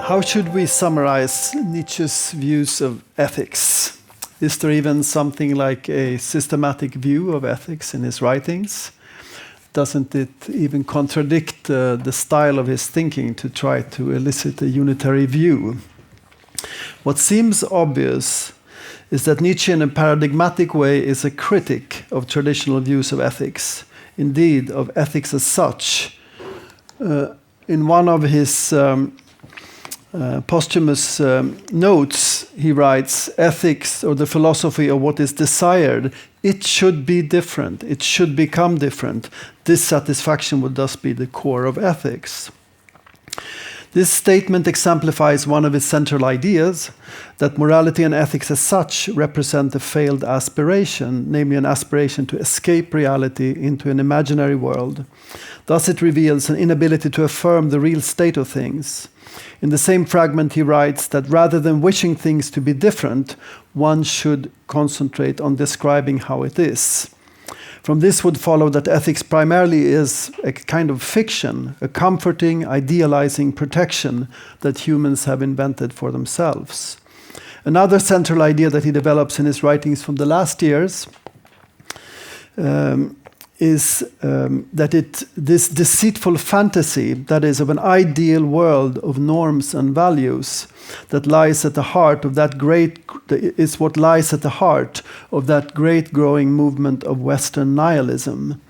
How should we summarize Nietzsche's views of ethics? Is there even something like a systematic view of ethics in his writings? Doesn't it even contradict the style of his thinking to try to elicit a unitary view? What seems obvious is that Nietzsche in a paradigmatic way is a critic of traditional views of ethics, indeed of ethics as such. In one of his posthumous notes, he writes, ethics, or the philosophy of what is desired, it should be different, it should become different. Dissatisfaction would thus be the core of ethics. This statement exemplifies one of his central ideas, that morality and ethics as such represent a failed aspiration, namely an aspiration to escape reality into an imaginary world. Thus it reveals an inability to affirm the real state of things. In the same fragment he writes that rather than wishing things to be different, one should concentrate on describing how it is. From this would follow that ethics primarily is a kind of fiction, a comforting, idealizing protection that humans have invented for themselves. Another central idea that he develops in his writings from the last years is that this deceitful fantasy, that is, of an ideal world of norms and values, that lies at the heart of that is what lies at the heart of that great growing movement of Western nihilism.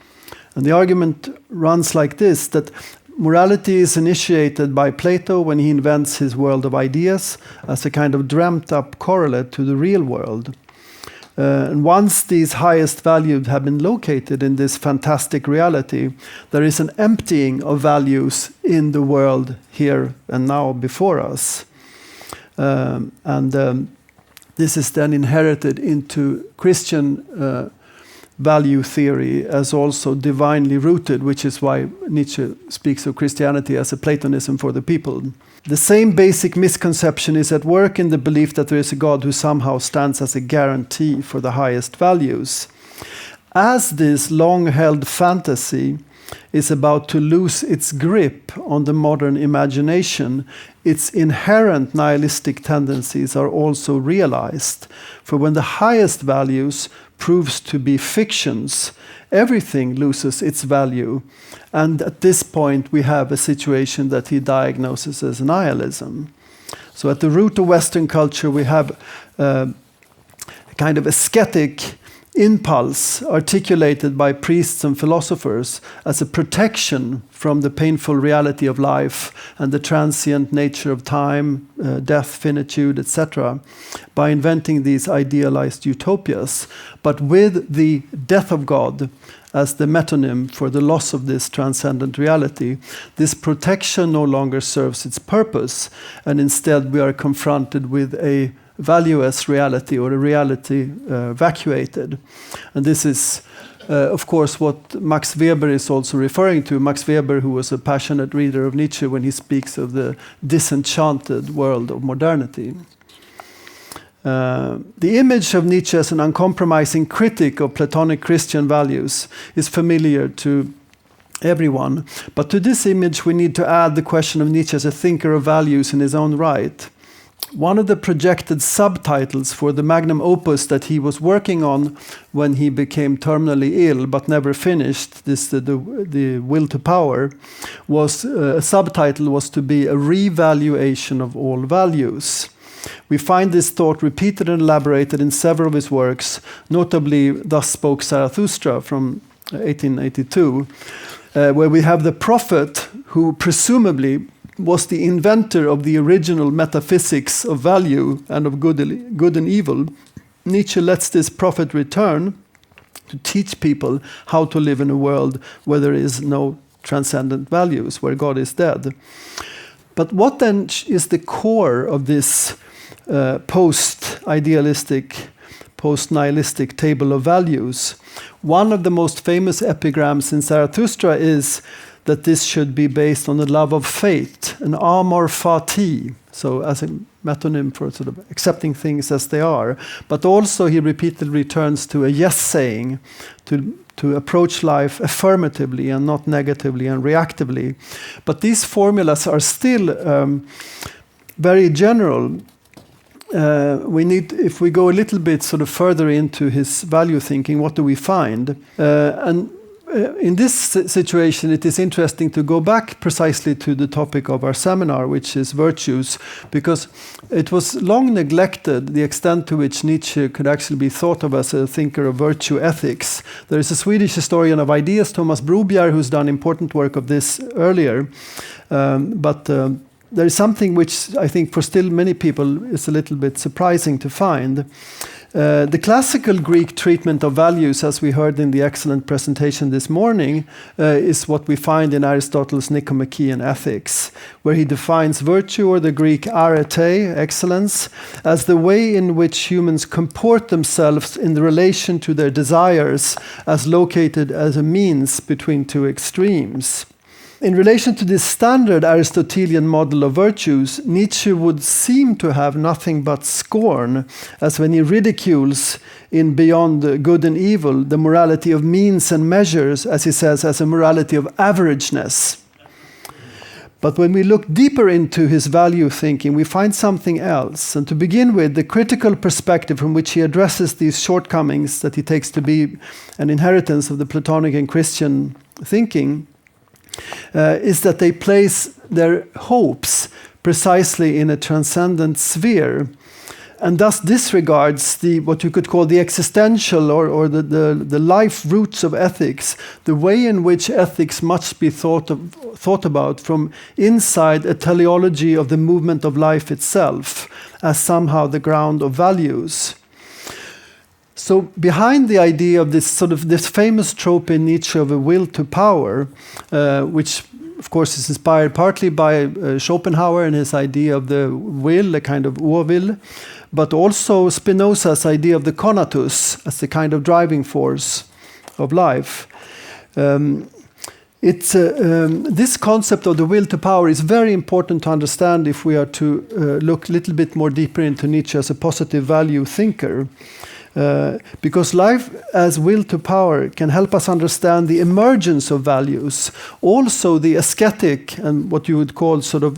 And the argument runs like this, that morality is initiated by Plato when he invents his world of ideas as a kind of dreamt-up correlate to the real world. And once these highest values have been located in this fantastic reality, there is an emptying of values in the world here and now before us. This is then inherited into Christian value theory as also divinely rooted, which is why Nietzsche speaks of Christianity as a Platonism for the people. The same basic misconception is at work in the belief that there is a God who somehow stands as a guarantee for the highest values. As this long-held fantasy is about to lose its grip on the modern imagination, its inherent nihilistic tendencies are also realized. For when the highest values proves to be fictions, everything loses its value. And at this point, we have a situation that he diagnoses as nihilism. So at the root of Western culture, we have a kind of ascetic impulse articulated by priests and philosophers as a protection from the painful reality of life and the transient nature of time, death, finitude, etc., by inventing these idealized utopias, but with the death of God as the metonym for the loss of this transcendent reality. This protection no longer serves its purpose, and instead we are confronted with a valueless reality, or a reality vacuated. And this is, of course, what Max Weber is also referring to. Max Weber, who was a passionate reader of Nietzsche, when he speaks of the disenchanted world of modernity. The image of Nietzsche as an uncompromising critic of Platonic Christian values is familiar to everyone. But to this image we need to add the question of Nietzsche as a thinker of values in his own right. One of the projected subtitles for the magnum opus that he was working on when he became terminally ill but never finished, the Will to Power, was a subtitle was to be a revaluation of all values. We find this thought repeated and elaborated in several of his works, notably Thus Spoke Zarathustra from 1882, where we have the prophet who presumably was the inventor of the original metaphysics of value and of good and evil. Nietzsche lets this prophet return to teach people how to live in a world where there is no transcendent values, where God is dead. But what then is the core of this post-idealistic, post-nihilistic table of values? One of the most famous epigrams in Zarathustra is that this should be based on the love of fate, an amor fati, so as a metonym for sort of accepting things as they are. But also he repeatedly returns to a yes saying, to approach life affirmatively and not negatively and reactively. But these formulas are still very general. If we go a little bit sort of further into his value thinking, what do we find? In this situation, it is interesting to go back precisely to the topic of our seminar, which is virtues, because it was long neglected the extent to which Nietzsche could actually be thought of as a thinker of virtue ethics. There is a Swedish historian of ideas, Thomas Brobjerg, who's done important work of this earlier, but there is something which I think for still many people is a little bit surprising to find. The classical Greek treatment of values, as we heard in the excellent presentation this morning, is what we find in Aristotle's Nicomachean ethics, where he defines virtue, or the Greek arete, excellence, as the way in which humans comport themselves in the relation to their desires, as located as a means between two extremes. In relation to this standard Aristotelian model of virtues, Nietzsche would seem to have nothing but scorn, as when he ridicules in Beyond Good and Evil the morality of means and measures, as he says, as a morality of averageness. But when we look deeper into his value thinking, we find something else. And to begin with, the critical perspective from which he addresses these shortcomings that he takes to be an inheritance of the Platonic and Christian thinking is that they place their hopes precisely in a transcendent sphere, and thus disregards what you could call the existential or the life roots of ethics, the way in which ethics must be thought about from inside a teleology of the movement of life itself, as somehow the ground of values. So behind the idea of this famous trope in Nietzsche of a will to power, which of course is inspired partly by Schopenhauer and his idea of the will, a kind of urwill, but also Spinoza's idea of the conatus as the kind of driving force of life. This concept of the will to power is very important to understand if we are to look a little bit more deeper into Nietzsche as a positive value thinker. Because life as will to power can help us understand the emergence of values, also the aesthetic and what you would call sort of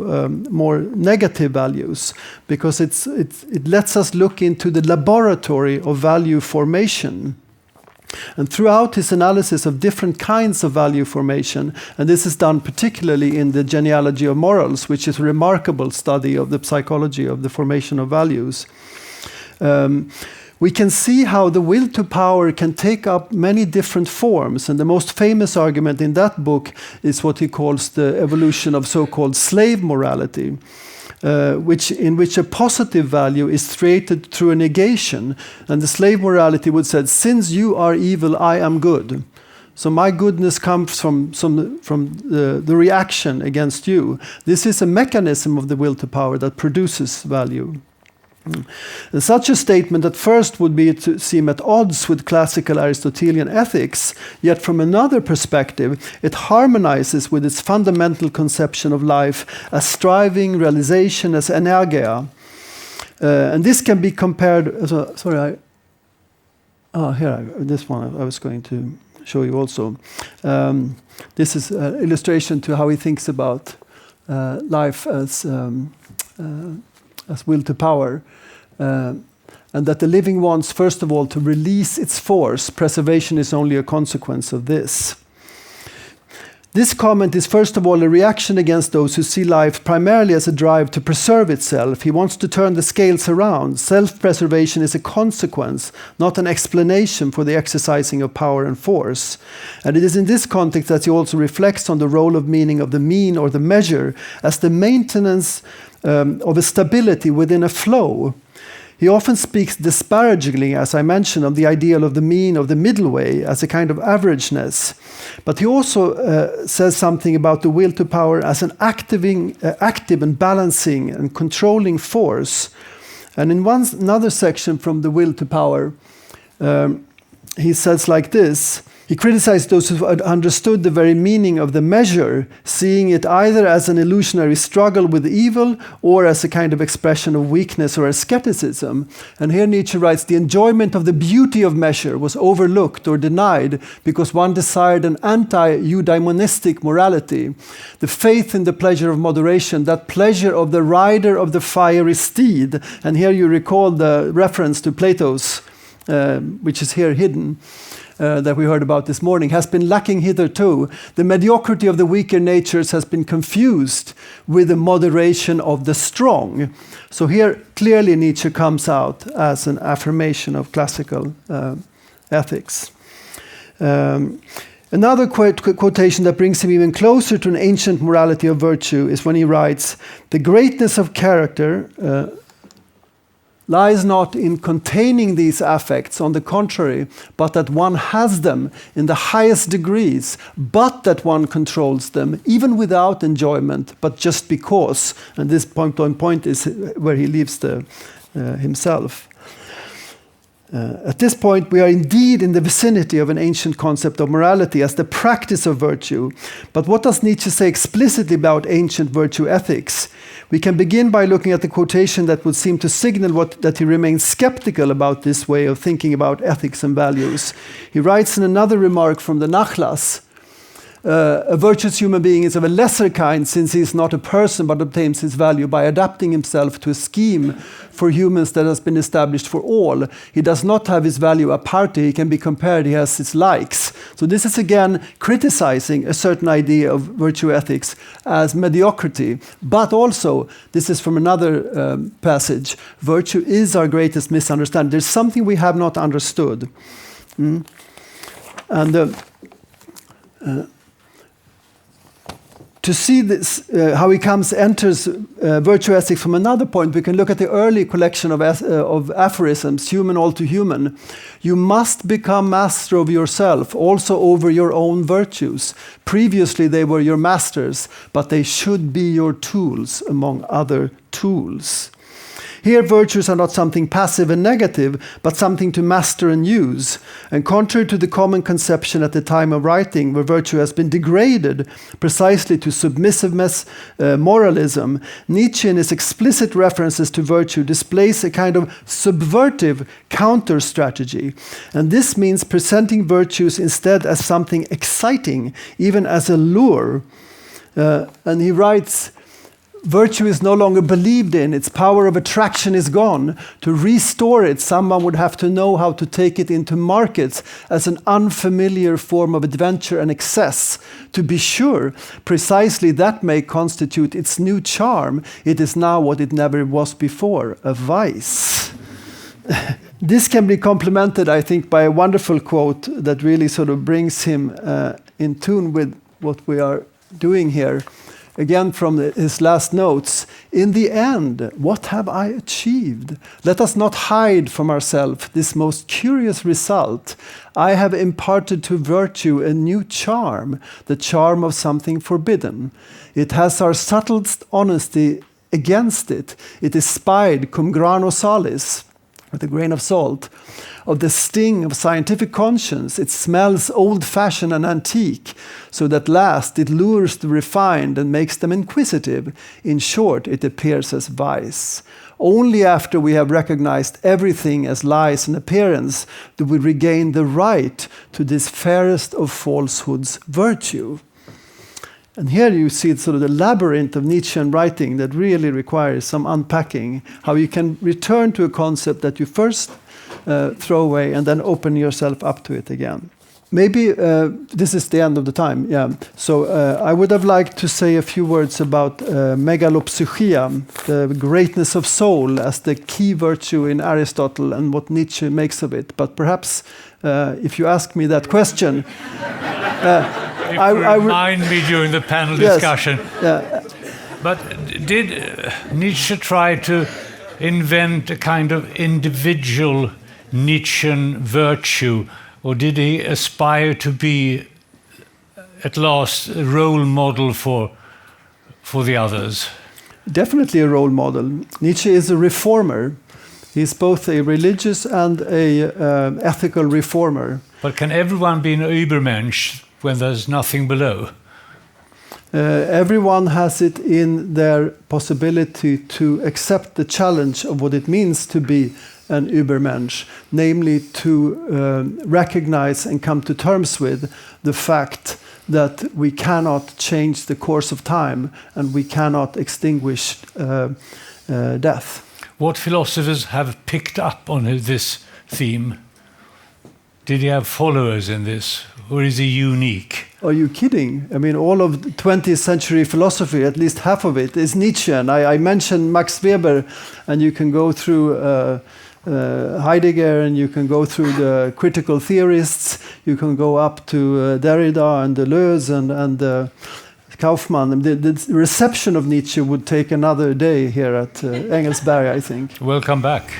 more negative values, because it lets us look into the laboratory of value formation. And throughout his analysis of different kinds of value formation, and this is done particularly in the Genealogy of Morals, which is a remarkable study of the psychology of the formation of values, we can see how the will to power can take up many different forms. And the most famous argument in that book is what he calls the evolution of so-called slave morality, in which a positive value is created through a negation. And the slave morality would say, since you are evil, I am good. So my goodness comes from the reaction against you. This is a mechanism of the will to power that produces value. And such a statement at first would be to seem at odds with classical Aristotelian ethics, yet from another perspective, it harmonizes with its fundamental conception of life as striving, realization, as energia. And this can be compared, this one I was going to show you also. This is an illustration to how he thinks about life as will to power, and that the living wants, first of all, to release its force. Preservation is only a consequence of this. This comment is, first of all, a reaction against those who see life primarily as a drive to preserve itself. He wants to turn the scales around. Self-preservation is a consequence, not an explanation for the exercising of power and force. And it is in this context that he also reflects on the role of meaning of the mean or the measure as the maintenance of a stability within a flow. He often speaks disparagingly, as I mentioned, of the ideal of the mean, of the middle way, as a kind of averageness. But he also says something about the will to power as an active and balancing and controlling force. And in another section from the will to power, he says like this, He criticized those who had understood the very meaning of the measure, seeing it either as an illusionary struggle with evil or as a kind of expression of weakness or asceticism. And here Nietzsche writes, the enjoyment of the beauty of measure was overlooked or denied because one desired an anti-eudaimonistic morality. The faith in the pleasure of moderation, that pleasure of the rider of the fiery steed. And here you recall the reference to Plato's, which is here hidden. That we heard about this morning, has been lacking hitherto. The mediocrity of the weaker natures has been confused with the moderation of the strong. So here, clearly Nietzsche comes out as an affirmation of classical ethics. Another quotation that brings him even closer to an ancient morality of virtue is when he writes, the greatness of character lies not in containing these affects, on the contrary, but that one has them in the highest degrees, but that one controls them, even without enjoyment, but just because. And this point is where he leaves himself. At this point, we are indeed in the vicinity of an ancient concept of morality as the practice of virtue. But what does Nietzsche say explicitly about ancient virtue ethics? We can begin by looking at the quotation that would seem to signal that he remains skeptical about this way of thinking about ethics and values. He writes in another remark from the Nachlass, a virtuous human being is of a lesser kind since he is not a person but obtains his value by adapting himself to a scheme for humans that has been established for all. He does not have his value aparte, he can be compared, he has his likes. So this is again criticizing a certain idea of virtue ethics as mediocrity. But also, this is from another passage, virtue is our greatest misunderstanding. There's something we have not understood. And to see this, how he enters virtue ethics from another point, we can look at the early collection of aphorisms, human all to human. You must become master of yourself, also over your own virtues. Previously they were your masters, but they should be your tools among other tools. Here, virtues are not something passive and negative, but something to master and use. And contrary to the common conception at the time of writing, where virtue has been degraded precisely to submissiveness, moralism, Nietzsche, in his explicit references to virtue, displays a kind of subvertive counter-strategy. And this means presenting virtues instead as something exciting, even as a lure. And he writes, virtue is no longer believed in, its power of attraction is gone. To restore it, someone would have to know how to take it into markets as an unfamiliar form of adventure and excess. To be sure, precisely that may constitute its new charm. It is now what it never was before, a vice. This can be complemented, I think, by a wonderful quote that really sort of brings him in tune with what we are doing here. Again, from his last notes, in the end, what have I achieved? Let us not hide from ourselves this most curious result. I have imparted to virtue a new charm, the charm of something forbidden. It has our subtlest honesty against it. It is spied cum grano salis, with a grain of salt, of the sting of scientific conscience. It smells old-fashioned and antique, so that last it lures the refined and makes them inquisitive. In short, it appears as vice. Only after we have recognized everything as lies and appearance do we regain the right to this fairest of falsehoods, virtue. And here you see sort of the labyrinth of Nietzschean writing that really requires some unpacking, how you can return to a concept that you first throw away and then open yourself up to it again. Maybe this is the end of the time, yeah. So I would have liked to say a few words about megalopsychia, the greatness of soul as the key virtue in Aristotle and what Nietzsche makes of it. But perhaps if you ask me that question... remind me during the panel discussion. Yeah. But did Nietzsche try to invent a kind of individual Nietzschean virtue, or did he aspire to be at last a role model for the others? Definitely a role model. Nietzsche is a reformer. He's both a religious and a ethical reformer. But can everyone be an Übermensch when there's nothing below? Everyone has it in their possibility to accept the challenge of what it means to be an Übermensch, namely to recognize and come to terms with the fact that we cannot change the course of time and we cannot extinguish death. What philosophers have picked up on this theme? Did he have followers in this, or is he unique? Are you kidding? I mean, all of 20th century philosophy, at least half of it, is Nietzschean. I mentioned Max Weber, and you can go through Heidegger, and you can go through the critical theorists, you can go up to Derrida and Deleuze and Kaufmann. The reception of Nietzsche would take another day here at Engelsberg, I think. Welcome back.